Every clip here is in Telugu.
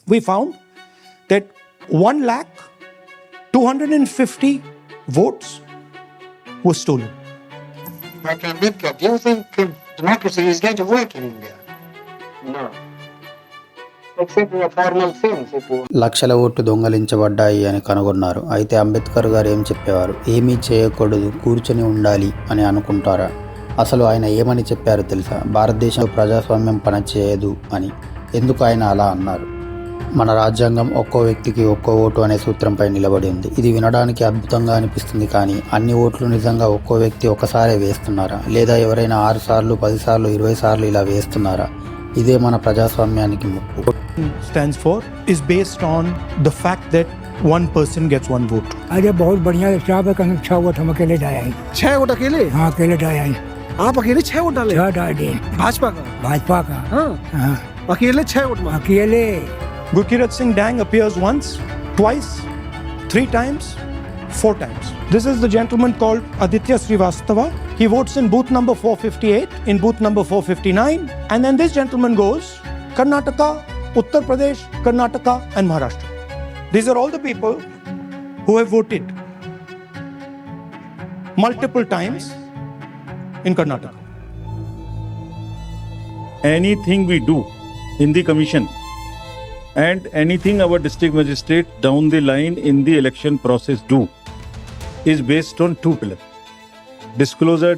we found that 1,250 votes were stolen. Dr. Ambedkar, do you think democracy is going to work in India? No. Except in a formal sense. లక్షల ఓట్లు దొంగలించబడ్డాయి అని కనుగొన్నారు. అయితే అంబేద్కర్ గారు ఏం చెప్పేవారు? ఏమీ చేయకూడదు, కూర్చొని ఉండాలి అని అనుకుంటారా? అసలు ఆయన ఏమని చెప్పారు తెలుసా? భారతదేశంలో ప్రజాస్వామ్యం పనిచేయదు అని. ఎందుకు ఆయన అలా అన్నారు? మన రాజ్యాంగం ఒక్కో వ్యక్తికి ఒక్కో ఓటు అనే సూత్రంపై నిలబడి ఉంది. ఇది వినడానికి అద్భుతంగా అనిపిస్తుంది, కానీ అన్ని ఓట్లు నిజంగా ఒక్కో వ్యక్తి ఒకసారే వేస్తున్నారా? లేదా ఎవరైనా 6 సార్లు, 10 సార్లు, 20 సార్లు ఇలా వేస్తున్నారా? ఇదే మన ప్రజాస్వామ్యానికి ముప్పు. Stands for is based on the fact that one person gets one vote. अरे बहुत बढ़िया स्टाफ है, कहीं 6 वोट हम अकेले डाले हैं। 6 वोट अकेले? हाँ अकेले डाले हैं। आप अकेले 6 वोट डाले? 6 डाले। भाजपा का? भाजपा का। हाँ हाँ अकेले 6 वोट मारे? अकेले। Gurkirat Singh Dang appears once, twice, 3 times, 4 times. This is the gentleman called Aditya Srivastava. He votes in booth number 458, in booth number 459, and then this gentleman goes Karnataka, Uttar Pradesh, Karnataka and Maharashtra. These are all the people who have voted multiple times in Karnataka. Anything we do in the commission and anything our district magistrate down the line in the election process do is based on 2 pillars. Disclosure.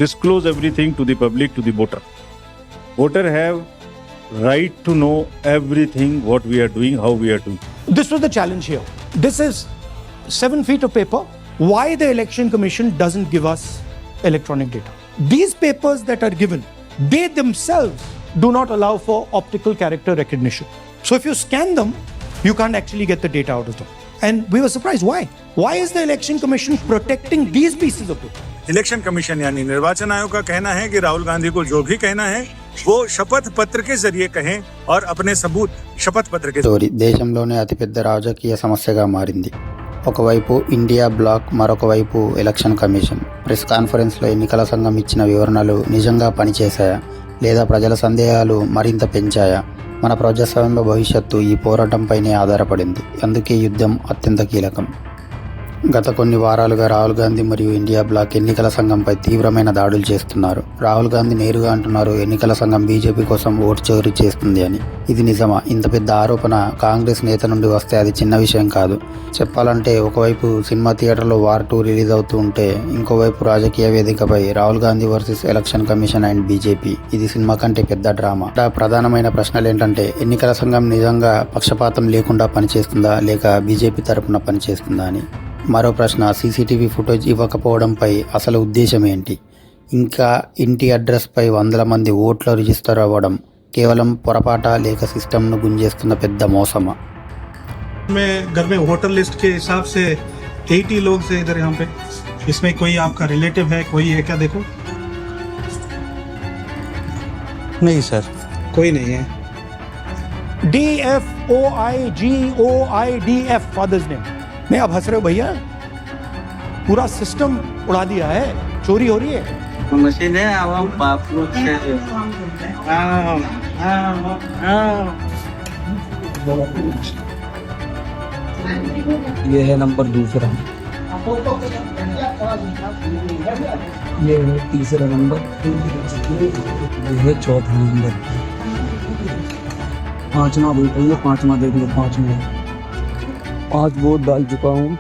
Disclose everything to the public, to the voter. Voter have right to know everything what we are doing, how we are doing. This was the challenge here. This is 7 feet of paper. Why the election commission doesn't give us electronic data? These papers that are given, they themselves do not allow for optical character recognition. So if you scan them, you can't actually get the data out of them. And we were surprised. Why is the election commission protecting these pieces of paper? Election commission यानी निर्वाचन आयोग का कहना है कि राहुल गांधी को जो भी कहना है वो शपथ पत्र के जरिए कहें और अपने सबूत शपथ पत्र के స్టోరీ దేశంలోనే అతిపెద్ద రాజకీయ సమస్యగా మారింది. ఒకవైపు ఇండియా బ్లాక్, మరొక వైపు ఎలక్షన్ కమిషన్. ప్రెస్ కాన్ఫరెన్స్లో ఎన్నికల సంఘం ఇచ్చిన వివరణలు నిజంగా పనిచేశాయా, లేదా ప్రజల సందేహాలు మరింత పెంచాయా? మన ప్రజాస్వామ్య భవిష్యత్తు ఈ పోరాటంపైనే ఆధారపడింది. అందుకే యుద్ధం అత్యంత కీలకం. గత కొన్ని వారాలుగా రాహుల్ గాంధీ మరియు ఇండియా బ్లాక్ ఎన్నికల సంఘంపై తీవ్రమైన దాడులు చేస్తున్నారు. రాహుల్ గాంధీ నేరుగా అంటున్నారు ఎన్నికల సంఘం బీజేపీ కోసం ఓటు చోరీ చేస్తుంది అని. ఇది నిజమా? ఇంత పెద్ద ఆరోపణ కాంగ్రెస్ నేత నుండి వస్తే అది చిన్న విషయం కాదు. చెప్పాలంటే ఒకవైపు సినిమా థియేటర్లో వార్ 2 రిలీజ్ అవుతూ ఉంటే, ఇంకోవైపు రాజకీయ వేదికపై Rahul Gandhi versus election commission and BJP. ఇది సినిమా కంటే పెద్ద డ్రామా. ప్రధానమైన ప్రశ్నలు ఏంటంటే, ఎన్నికల సంఘం నిజంగా పక్షపాతం లేకుండా పనిచేస్తుందా, లేక బీజేపీ తరపున పనిచేస్తుందా అని. మరో ప్రశ్న, సీసీటీవీ ఫుటేజ్ ఇవ్వకపోవడంపై అసలు ఉద్దేశం ఏంటి? ఇంకా ఇంటి అడ్రస్పై వందల మంది ఓట్లు రిజిస్టర్ అవ్వడం కేవలం పొరపాట, లేక సిస్టమ్ను గుంజేస్తున్న పెద్ద మోసమా? में घर में वोटर लिस्ट के हिसाब से 80 लोग से इधर यहाँ पे, इसमें कोई आपका रिलेटिव है, कोई है क्या? देखो नहीं सर, कोई नहीं है। DFOIGOIDF father's name. नहीं आप हंस रहे हो भैया? पूरा सिस्टम उड़ा दिया है, चोरी हो रही है। मशीन है आवाम बाप लोग से ये है नंबर दूसरा, ये है तीसरा नंबर, ये है चौथा नंबर, 5वां वोट है, 5वां देख लो, 5 वोट डाल चुका हूँ,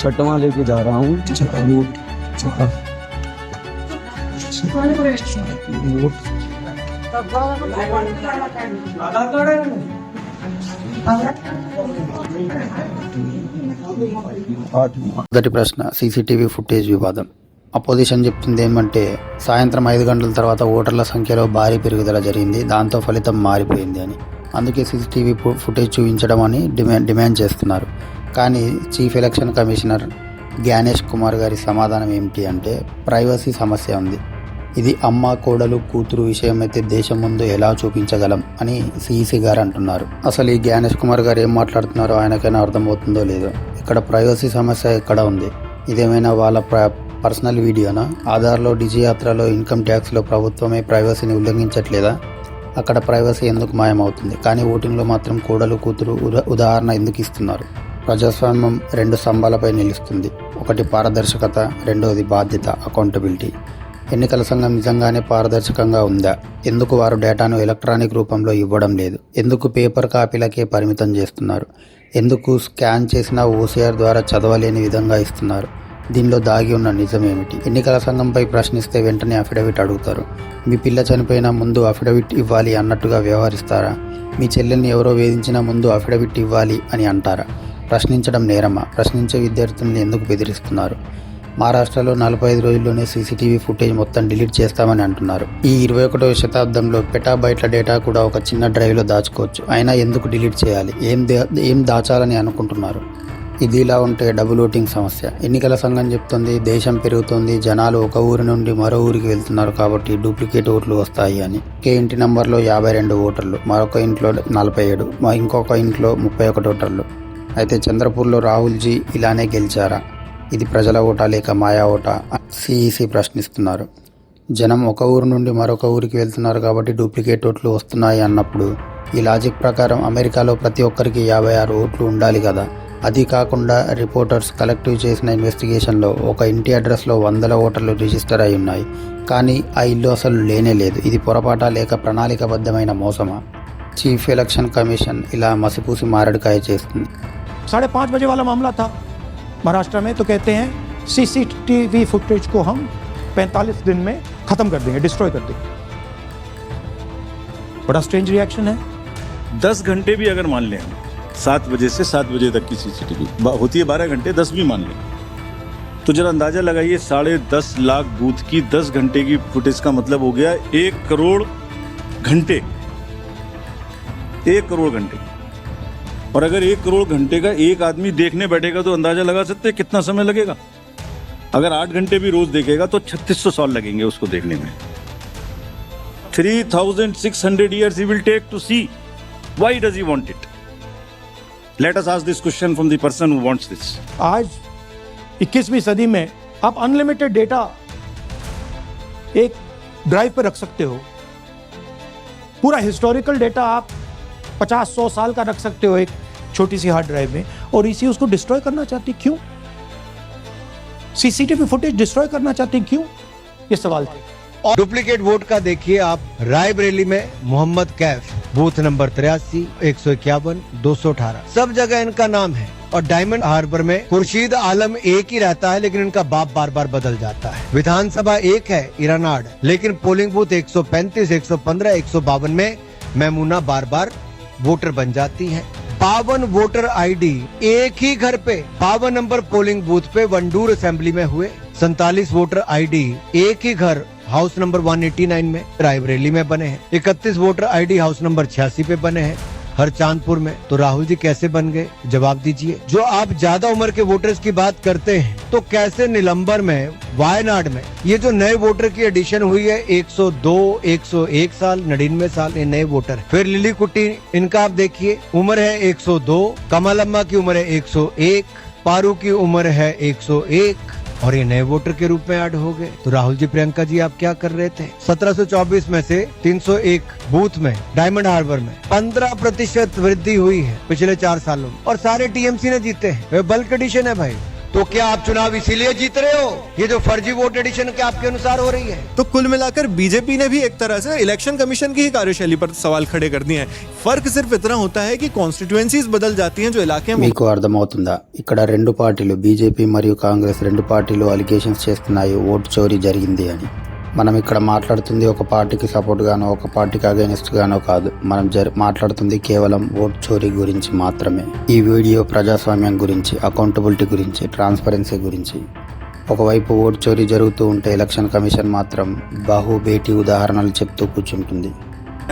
6वां लेके जा रहा हूँ, 6वां वोट, 6वां वोट। మొదటి ప్రశ్న, సీసీటీవీ ఫుటేజ్ వివాదం. అపోజిషన్ చెప్తుంది ఏమంటే, సాయంత్రం 5 గంటల తర్వాత ఓటర్ల సంఖ్యలో భారీ పెరుగుదల జరిగింది, దాంతో ఫలితం మారిపోయింది అని. అందుకే సీసీటీవీ ఫుటేజ్ చూపించడం అని డిమాండ్ చేస్తున్నారు. కానీ chief election commissioner Gyanesh Kumar గారి సమాధానం ఏమిటి అంటే, ప్రైవసీ సమస్య ఉంది. ఇది అమ్మ, కోడలు, కూతురు విషయం అయితే దేశం ముందు ఎలా చూపించగలం అని సిఈసి గారు అంటున్నారు. అసలు ఈ జ్ఞానేష్ కుమార్ గారు ఏం మాట్లాడుతున్నారో ఆయనకైనా అర్థమవుతుందో లేదో. ఇక్కడ ప్రైవసీ సమస్య ఎక్కడ ఉంది? ఇదేమైనా వాళ్ళ పర్సనల్ వీడియోనా? ఆధార్లో, డిజి యాత్రలో, ఇన్కమ్ ట్యాక్స్లో ప్రభుత్వమే ప్రైవసీని ఉల్లంఘించట్లేదా? అక్కడ ప్రైవసీ ఎందుకు మాయమవుతుంది, కానీ ఓటింగ్లో మాత్రం కోడలు కూతురు ఉదాహరణ ఎందుకు ఇస్తున్నారు? ప్రజాస్వామ్యం 2 స్తంభాలపై నిలుస్తుంది. ఒకటి పారదర్శకత, రెండవది బాధ్యత, అకౌంటబిలిటీ. ఎన్నికల సంఘం నిజంగానే పారదర్శకంగా ఉందా? ఎందుకు వారు డేటాను ఎలక్ట్రానిక్ రూపంలో ఇవ్వడం లేదు? ఎందుకు పేపర్ కాపీలకే పరిమితం చేస్తున్నారు? ఎందుకు స్కాన్ చేసిన ఓసీఆర్ ద్వారా చదవలేని విధంగా ఇస్తున్నారు? దీనిలో దాగి ఉన్న నిజమేమిటి? ఎన్నికల సంఘంపై ప్రశ్నిస్తే వెంటనే అఫిడవిట్ అడుగుతారు. మీ పిల్ల చనిపోయినా ముందు అఫిడవిట్ ఇవ్వాలి అన్నట్టుగా వ్యవహరిస్తారా? మీ చెల్లెల్ని ఎవరో వేధించినా ముందు అఫిడవిట్ ఇవ్వాలి అని అంటారా? ప్రశ్నించడం నేరమా? ప్రశ్నించే విద్యార్థుల్ని ఎందుకు బెదిరిస్తున్నారు? మహారాష్ట్రలో 45 రోజుల్లోనే సీసీటీవీ ఫుటేజ్ మొత్తం డిలీట్ చేస్తామని అంటున్నారు. ఈ 21వ శతాబ్దంలో పెటాబైట్ల డేటా కూడా ఒక చిన్న డ్రైవ్లో దాచుకోవచ్చు. అయినా ఎందుకు డిలీట్ చేయాలి? ఏం దాచాలని అనుకుంటున్నారు? ఇది ఇలా ఉంటే డబుల్ ఓటింగ్ సమస్య. ఎన్నికల సంఘం చెప్తుంది దేశం పెరుగుతోంది, జనాలు ఒక ఊరి నుండి మరో ఊరికి వెళ్తున్నారు కాబట్టి డూప్లికేట్ ఓట్లు వస్తాయి అని. ఒకే ఇంటి నంబర్లో 52 ఓటర్లు, మరొక ఇంట్లో 47, ఇంకొక ఇంట్లో 31 ఓటర్లు. అయితే చంద్రపూర్లో రాహుల్జీ ఇలానే గెలిచారా? ఇది ప్రజల ఓటా లేక మాయా ఓటా? సిఈసి ప్రశ్నిస్తున్నారు. జనం ఒక ఊరు నుండి మరొక ఊరికి వెళ్తున్నారు కాబట్టి డూప్లికేట్ ఓట్లు వస్తున్నాయి అన్నప్పుడు ఈ లాజిక్ ప్రకారం అమెరికాలో ప్రతి ఒక్కరికి 56 ఓట్లు ఉండాలి కదా. అది కాకుండా రిపోర్టర్స్ కలెక్టివ్ చేసిన ఇన్వెస్టిగేషన్లో ఒక ఇంటి అడ్రస్లో 100 ఓటర్లు రిజిస్టర్ అయి ఉన్నాయి, కానీ ఆ ఇల్లు అసలు లేనే లేదు. ఇది పొరపాట లేక ప్రణాళికబద్ధమైన మోసమా? చీఫ్ ఎలక్షన్ కమిషన్ ఇలా మసిపూసి మారడికాయ చేస్తుంది. 5:30 बजे वाला मामला था महाराष्ट्र में, तो कहते हैं सीसीटीवी फुटेज को हम 45 दिन में खत्म कर देंगे, डिस्ट्रॉय कर देंगे. बड़ा स्ट्रेंज रिएक्शन है. 10 घंटे भी अगर मान लें हम, 7 बजे से 7 बजे तक की सीसीटीवी होती है, 12 घंटे, 10 भी मान लें, तो जरा अंदाजा लगाइए 10.5 लाख बूथ की 10 घंटे की फुटेज का मतलब हो गया 1 करोड़ घंटे. 1 करोड़ घंटे. और अगर 1 करोड़ घंटे का एक आदमी देखने बैठेगा तो अंदाजा लगा सकते हैं कितना समय लगेगा. अगर 8 घंटे भी रोज देखेगा तो 3600 साल लगेंगे उसको देखने में. 3600 years he will take to see. Why does he want it? Let us ask this question from the person who wants this. आज 21वीं सदी में आप अनलिमिटेड डेटा एक ड्राइव पर रख सकते हो. पूरा हिस्टोरिकल डेटा आप 50-100 साल का रख सकते हो एक छोटी सी हार्ड ड्राइव में, और इसी उसको डिस्ट्रॉय करना चाहती. क्यों? सीसीटीवी फुटेज डिस्ट्रॉय करना चाहती, क्यों? ये सवाल था. और डुप्लीकेट वोट का देखिए आप रायबरेली में मोहम्मद कैफ, बूथ नंबर 83, 151, 218, सब जगह इनका नाम है. और डायमंड हार्बर में खुर्शीद आलम एक ही रहता है, लेकिन इनका बाप बार बार बदल जाता है. विधानसभा एक है इरानाड, लेकिन पोलिंग बूथ 135, 115, 152 में मैमूना बार बार वोटर बन जाती है. 52 वोटर आईडी एक ही घर पे 52 नंबर पोलिंग बूथ पे वंडूर असेंबली में हुए. 47 वोटर आईडी एक ही घर हाउस नंबर 189 में रायबरेली में बने हैं. 31 वोटर आईडी हाउस नंबर 86 पे बने हैं हर चांदपुर में. तो राहुल जी कैसे बन गए, जवाब दीजिए. जो आप ज्यादा उम्र के वोटर्स की बात करते हैं, तो कैसे निलंबर में, वायनाड में ये जो नए वोटर की एडिशन हुई है 102, 101 साल, 99 साल, ये नए वोटर. फिर लिली कुट्टी, इनका आप देखिए उम्र है 102, कमलम्मा की उम्र है 101, पारू की उम्र है 101, और ये नए वोटर के रूप में ऐड हो गए. तो राहुल जी, प्रियंका जी, आप क्या कर रहे थे? 1724 में से 301 बूथ में डायमंड हार्बर में 15% वृद्धि हुई है पिछले 4 सालों में, और सारे टीएमसी ने जीते हैं. बल्क एडिशन है भाई. तो क्या आप चुनाव इसीलिए जीत रहे हो? ये जो फर्जी वोट एडिशन के आपके अनुसार हो रही है. तो कुल मिलाकर बीजेपी ने भी एक तरह से इलेक्शन कमीशन की ही कार्यशैली पर सवाल खड़े कर दिए हैं. फर्क सिर्फ इतना होता है कि कॉन्स्टिट्यूएंसीज बदल जाती हैं, जो इलाके మీకు అర్థమవుతుందా? ఇక్కడ 2 పార్టీలు, బీజేపీ మరియు కాంగ్రెస్, 2 పార్టీలు అలిగేషన్స్ చేస్తున్నాయి ఓటు చోరీ జరిగింది అని. మనం ఇక్కడ మాట్లాడుతుంది ఒక పార్టీకి సపోర్ట్ గానో ఒక పార్టీకి అగైనెస్ట్ గానో కాదు. మనం మాట్లాడుతుంది కేవలం ఓటు చోరీ గురించి మాత్రమే. ఈ వీడియో ప్రజాస్వామ్యం గురించి, అకౌంటబిలిటీ గురించి, ట్రాన్స్పరెన్సీ గురించి. ఒకవైపు ఓటు చోరీ జరుగుతూ ఉంటే ఎలక్షన్ కమిషన్ మాత్రం బహుబేటి ఉదాహరణలు చెప్తూ కూర్చుంటుంది.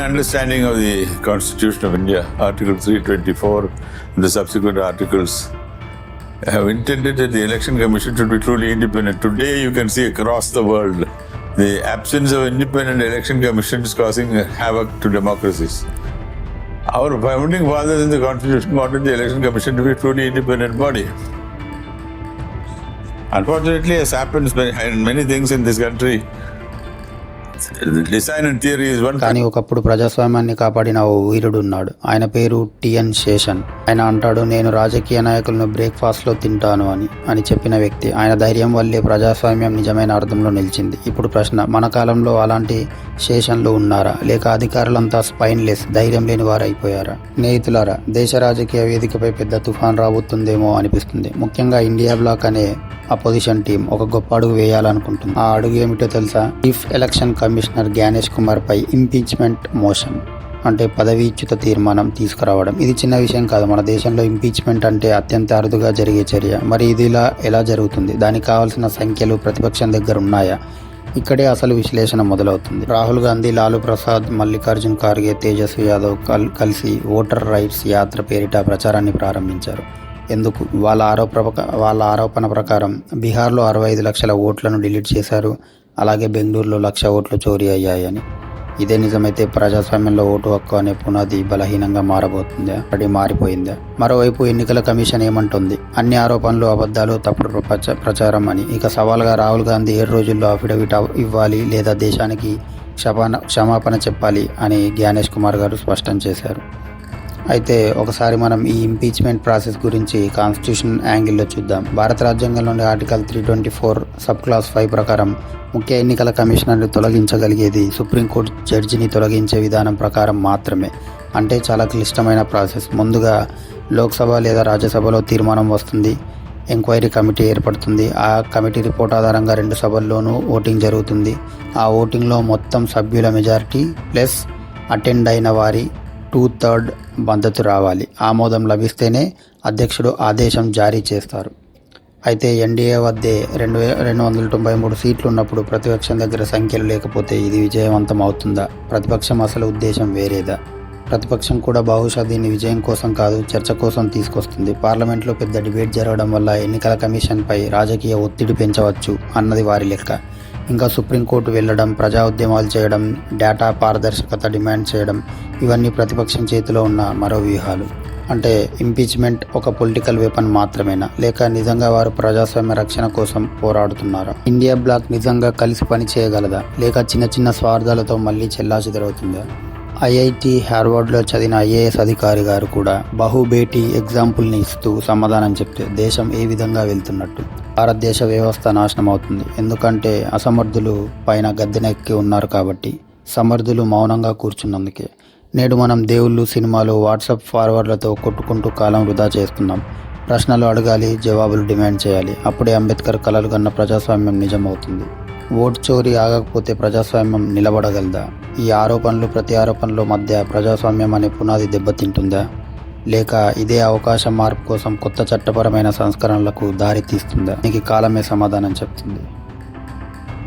Understanding of the Constitution of India, Article 324, and the subsequent articles have intended that the Election Commission should be truly independent. Today you can see across the world the absence of independent election commission is causing havoc to democracies. Our founding fathers in the Constitution wanted the Election Commission to be a truly independent body. Unfortunately, as happens in many things in this country, The design and theory is one. కానీ ఒకప్పుడు ప్రజాస్వామ్యాన్ని కాపాడిన ఓ వీరుడు ఉన్నాడు. ఆయన పేరు టిఎన్ శేషన్. ఆయన అంటాడు, నేను రాజకీయ నాయకులను బ్రేక్ఫాస్ట్ లో తింటాను అని చెప్పిన వ్యక్తి. ఆయన ధైర్యం వల్లే ప్రజాస్వామ్యం నిజమైన అర్థంలో నిలిచింది. ఇప్పుడు ప్రశ్న, మన కాలంలో అలాంటి శేషన్లు ఉన్నారా, లేక అధికారులంతా స్పైన్లెస్, ధైర్యం లేని వారు అయిపోయారా? స్నేహితులారా, దేశ రాజకీయ వేదికపై పెద్ద తుఫాన్ రాబోతుందేమో అనిపిస్తుంది. ముఖ్యంగా ఇండియా బ్లాక్ అనే అపోజిషన్ టీం ఒక గొప్ప అడుగు వేయాలనుకుంటుంది. ఆ అడుగు ఏమిటో తెలుసా? Chief election commissioner Gyanesh Kumar పై ఇంపీచ్మెంట్ మోషన్, అంటే పదవీచ్యుత తీర్మానం తీసుకురావడం. ఇది చిన్న విషయం కాదు. మన దేశంలో ఇంపీచ్మెంట్ అంటే అత్యంత అరుదుగా జరిగే చర్య. మరి ఇది ఎలా జరుగుతుంది? దానికి కావాల్సిన సంఖ్యలు ప్రతిపక్షం దగ్గర ఉన్నాయా? ఇక్కడే అసలు విశ్లేషణ మొదలవుతుంది. రాహుల్ గాంధీ, లాలూ ప్రసాద్, మల్లికార్జున్ ఖార్గే, తేజస్వి యాదవ్ కలిసి ఓటర్ రైట్స్ యాత్ర పేరిట ప్రచారాన్ని ప్రారంభించారు. ఎందుకు? వాళ్ళ ఆరోపణ ప్రకారం బీహార్లో 65 లక్షల ఓట్లను డిలీట్ చేశారు. అలాగే బెంగళూరులో 1,00,000 ఓట్లు చోరీ అయ్యాయని. ఇదే నిజమైతే ప్రజాస్వామ్యంలో ఓటు హక్కు అనే పునాది బలహీనంగా మారబోతుందా? అది మారిపోయిందా? మరోవైపు ఎన్నికల కమిషన్ ఏమంటుంది? అన్ని ఆరోపణలు అబద్ధాలు, తప్పుడు ప్రచారం అని. ఇక సవాల్గా రాహుల్ గాంధీ 7 రోజుల్లో అఫిడవిట్ ఇవ్వాలి, లేదా దేశానికి క్షమాపణ చెప్పాలి అని జ్ఞానేష్ కుమార్ గారు స్పష్టం చేశారు. అయితే ఒకసారి మనం ఈ ఇంపీచ్మెంట్ ప్రాసెస్ గురించి కాన్స్టిట్యూషన్ యాంగిల్లో చూద్దాం. భారత రాజ్యాంగంలోని ఆర్టికల్ 324 సబ్ క్లాస్ 5 ప్రకారం ముఖ్య ఎన్నికల కమిషనర్ని తొలగించగలిగేది సుప్రీంకోర్టు జడ్జిని తొలగించే విధానం ప్రకారం మాత్రమే. అంటే చాలా క్లిష్టమైన ప్రాసెస్. ముందుగా లోక్సభ లేదా రాజ్యసభలో తీర్మానం వస్తుంది. ఎంక్వైరీ కమిటీ ఏర్పడుతుంది. ఆ కమిటీ రిపోర్ట్ ఆధారంగా 2 సభల్లోనూ ఓటింగ్ జరుగుతుంది. ఆ ఓటింగ్లో మొత్తం సభ్యుల మెజారిటీ ప్లస్ అటెండ్ అయిన వారి 2/3 మద్దతు రావాలి. ఆమోదం లభిస్తేనే అధ్యక్షుడు ఆదేశం జారీ చేస్తారు. అయితే ఎన్డీఏ వద్దే 293 సీట్లు ఉన్నప్పుడు ప్రతిపక్షం దగ్గర సంఖ్యలు లేకపోతే ఇది విజయవంతం అవుతుందా? ప్రతిపక్షం అసలు ఉద్దేశం వేరేదా? ప్రతిపక్షం కూడా బహుశా దీన్ని విజయం కోసం కాదు, చర్చ కోసం తీసుకొస్తుంది. పార్లమెంట్లో పెద్ద డిబేట్ జరగడం వల్ల ఎన్నికల కమిషన్పై రాజకీయ ఒత్తిడి పెంచవచ్చు అన్నది వారి లెక్క. ఇంకా సుప్రీంకోర్టు వెళ్ళడం, ప్రజా ఉద్యమాలు చేయడం, డేటా పారదర్శకత డిమాండ్ చేయడం, ఇవన్నీ ప్రతిపక్షం చేతిలో ఉన్న మరో వ్యూహాలు. అంటే ఇంపీచ్మెంట్ ఒక పొలిటికల్ వెపన్ మాత్రమేనా, లేక నిజంగా వారు ప్రజాస్వామ్య రక్షణ కోసం పోరాడుతున్నారా? ఇండియా బ్లాక్ నిజంగా కలిసి పని చేయగలదా, లేక చిన్న చిన్న స్వార్థాలతో మళ్ళీ చెల్లాచెదరవుతుందా? ఐఐటి హార్వర్డ్లో చదివిన ఐఏఎస్ అధికారి గారు కూడా బహుబేటీ ఎగ్జాంపుల్ని ఇస్తూ సమాధానం చెప్తే దేశం ఏ విధంగా వెళ్తున్నట్టు? భారతదేశ వ్యవస్థ నాశనం అవుతుంది. ఎందుకంటే అసమర్థులు పైన గద్దెనెక్కి ఉన్నారు కాబట్టి. సమర్థులు మౌనంగా కూర్చున్నందుకే. నేడు మనం దేవుళ్ళు, సినిమాలు, వాట్సాప్ ఫార్వర్డ్లతో కొట్టుకుంటూ కాలం వృధా చేస్తున్నాం. ప్రశ్నలు అడగాలి, జవాబులు డిమాండ్ చేయాలి. అప్పుడే అంబేద్కర్ కలలు కన్న ప్రజాస్వామ్యం నిజమవుతుంది. ఓటు చోరీ ఆగకపోతే ప్రజాస్వామ్యం నిలబడగలదా? ఈ ఆరోపణలు, ప్రతి ఆరోపణల మధ్య ప్రజాస్వామ్యం అనే పునాది దెబ్బతింటుందా? లేక ఇదే అవకాశం మార్పు కోసం కొత్త చట్టపరమైన సంస్కరణలకు దారి తీస్తుందా? దీనికి కాలమే సమాధానం చెప్తుంది.